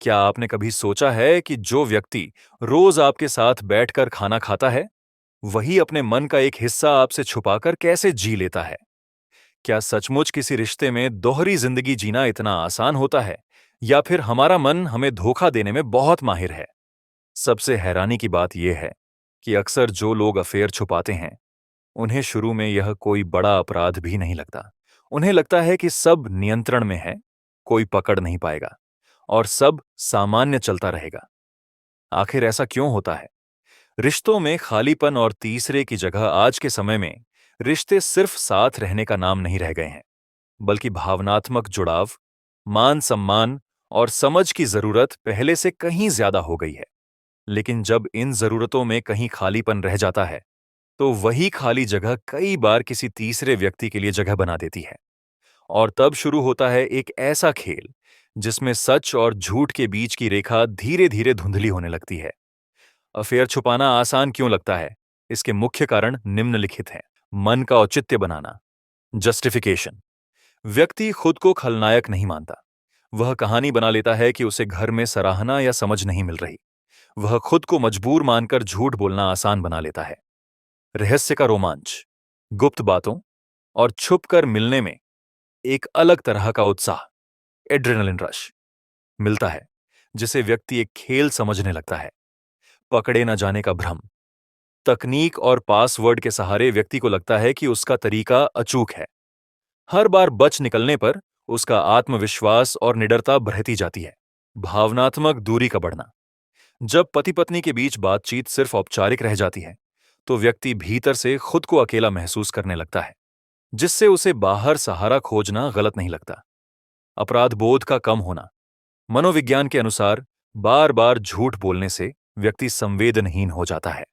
क्या आपने कभी सोचा है कि जो व्यक्ति रोज आपके साथ बैठकर खाना खाता है, वही अपने मन का एक हिस्सा आपसे छुपाकर कैसे जी लेता है? क्या सचमुच किसी रिश्ते में दोहरी जिंदगी जीना इतना आसान होता है, या फिर हमारा मन हमें धोखा देने में बहुत माहिर है? सबसे हैरानी की बात यह है कि अक्सर जो लोग अफेयर छुपाते हैं, उन्हें शुरू में यह कोई बड़ा अपराध भी नहीं लगता। उन्हें लगता है कि सब नियंत्रण में है, कोई पकड़ नहीं पाएगा और सब सामान्य चलता रहेगा। आखिर ऐसा क्यों होता है? रिश्तों में खालीपन और तीसरे की जगह आज के समय में रिश्ते सिर्फ साथ रहने का नाम नहीं रह गए हैं, बल्कि भावनात्मक जुड़ाव, मान सम्मान और समझ की जरूरत पहले से कहीं ज्यादा हो गई है। लेकिन जब इन जरूरतों में कहीं खालीपन रह जाता है, तो वही खाली जगह कई बार किसी तीसरे व्यक्ति के लिए जगह बना देती है। और तब शुरू होता है एक ऐसा खेल जिसमें सच और झूठ के बीच की रेखा धीरे धीरे धुंधली होने लगती है। अफेयर छुपाना आसान क्यों लगता है? इसके मुख्य कारण निम्नलिखित हैं। मन का औचित्य बनाना, जस्टिफिकेशन। व्यक्ति खुद को खलनायक नहीं मानता। वह कहानी बना लेता है कि उसे घर में सराहना या समझ नहीं मिल रही। वह खुद को मजबूर मानकर झूठ बोलना आसान बना लेता है। रहस्य का रोमांच, गुप्त बातों और छुपकर मिलने में एक अलग तरह का उत्साह, एड्रेनलिन रश मिलता है, जिसे व्यक्ति एक खेल समझने लगता है। पकड़े न जाने का भ्रम। तकनीक और पासवर्ड के सहारे व्यक्ति को लगता है कि उसका तरीका अचूक है। हर बार बच निकलने पर उसका आत्मविश्वास और निडरता बढ़ती जाती है। भावनात्मक दूरी का बढ़ना। जब पति पत्नी के बीच बातचीत सिर्फ औपचारिक रह जाती है, तो व्यक्ति भीतर से खुद को अकेला महसूस करने लगता है, जिससे उसे बाहर सहारा खोजना गलत नहीं लगता। अपराध बोध का कम होना। मनोविज्ञान के अनुसार बार बार झूठ बोलने से व्यक्ति संवेदनहीन हो जाता है।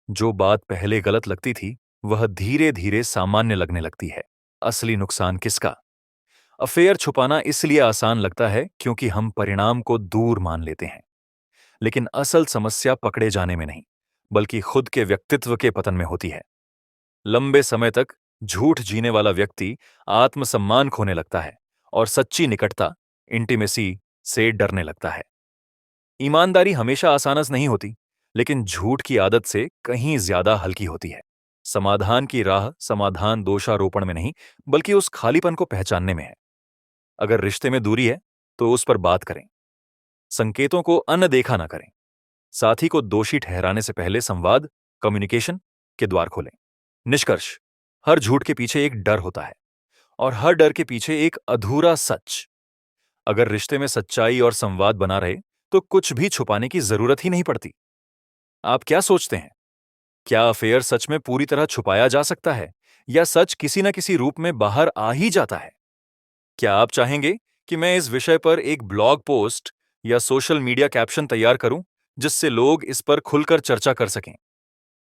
जो बात पहले गलत लगती थी, वह धीरे धीरे सामान्य लगने लगती है। असली नुकसान किसका? अफेयर छुपाना इसलिए आसान लगता है क्योंकि हम परिणाम को दूर मान लेते हैं। लेकिन असल समस्या पकड़े जाने में नहीं, बल्कि खुद के व्यक्तित्व के पतन में होती है। लंबे समय तक झूठ जीने वाला व्यक्ति आत्मसम्मान खोने लगता है और सच्ची निकटता, इंटीमेसी से डरने लगता है। ईमानदारी हमेशा आसान नहीं होती, लेकिन झूठ की आदत से कहीं ज्यादा हल्की होती है। समाधान की राह समाधान दोषारोपण में नहीं, बल्कि उस खालीपन को पहचानने में है। अगर रिश्ते में दूरी है, तो उस पर बात करें। संकेतों को अनदेखा ना करें। साथी को दोषी ठहराने से पहले संवाद, कम्युनिकेशन के द्वार खोलें। निष्कर्ष, हर झूठ के पीछे एक डर होता है, और हर डर के पीछे एक अधूरा सच। अगर रिश्ते में सच्चाई और संवाद बना रहे, तो कुछ भी छुपाने की जरूरत ही नहीं पड़ती। आप क्या सोचते हैं? क्या अफेयर सच में पूरी तरह छुपाया जा सकता है, या सच किसी न किसी रूप में बाहर आ ही जाता है? क्या आप चाहेंगे कि मैं इस विषय पर एक ब्लॉग पोस्ट या सोशल मीडिया कैप्शन तैयार करूं, जिससे लोग इस पर खुलकर चर्चा कर सकें?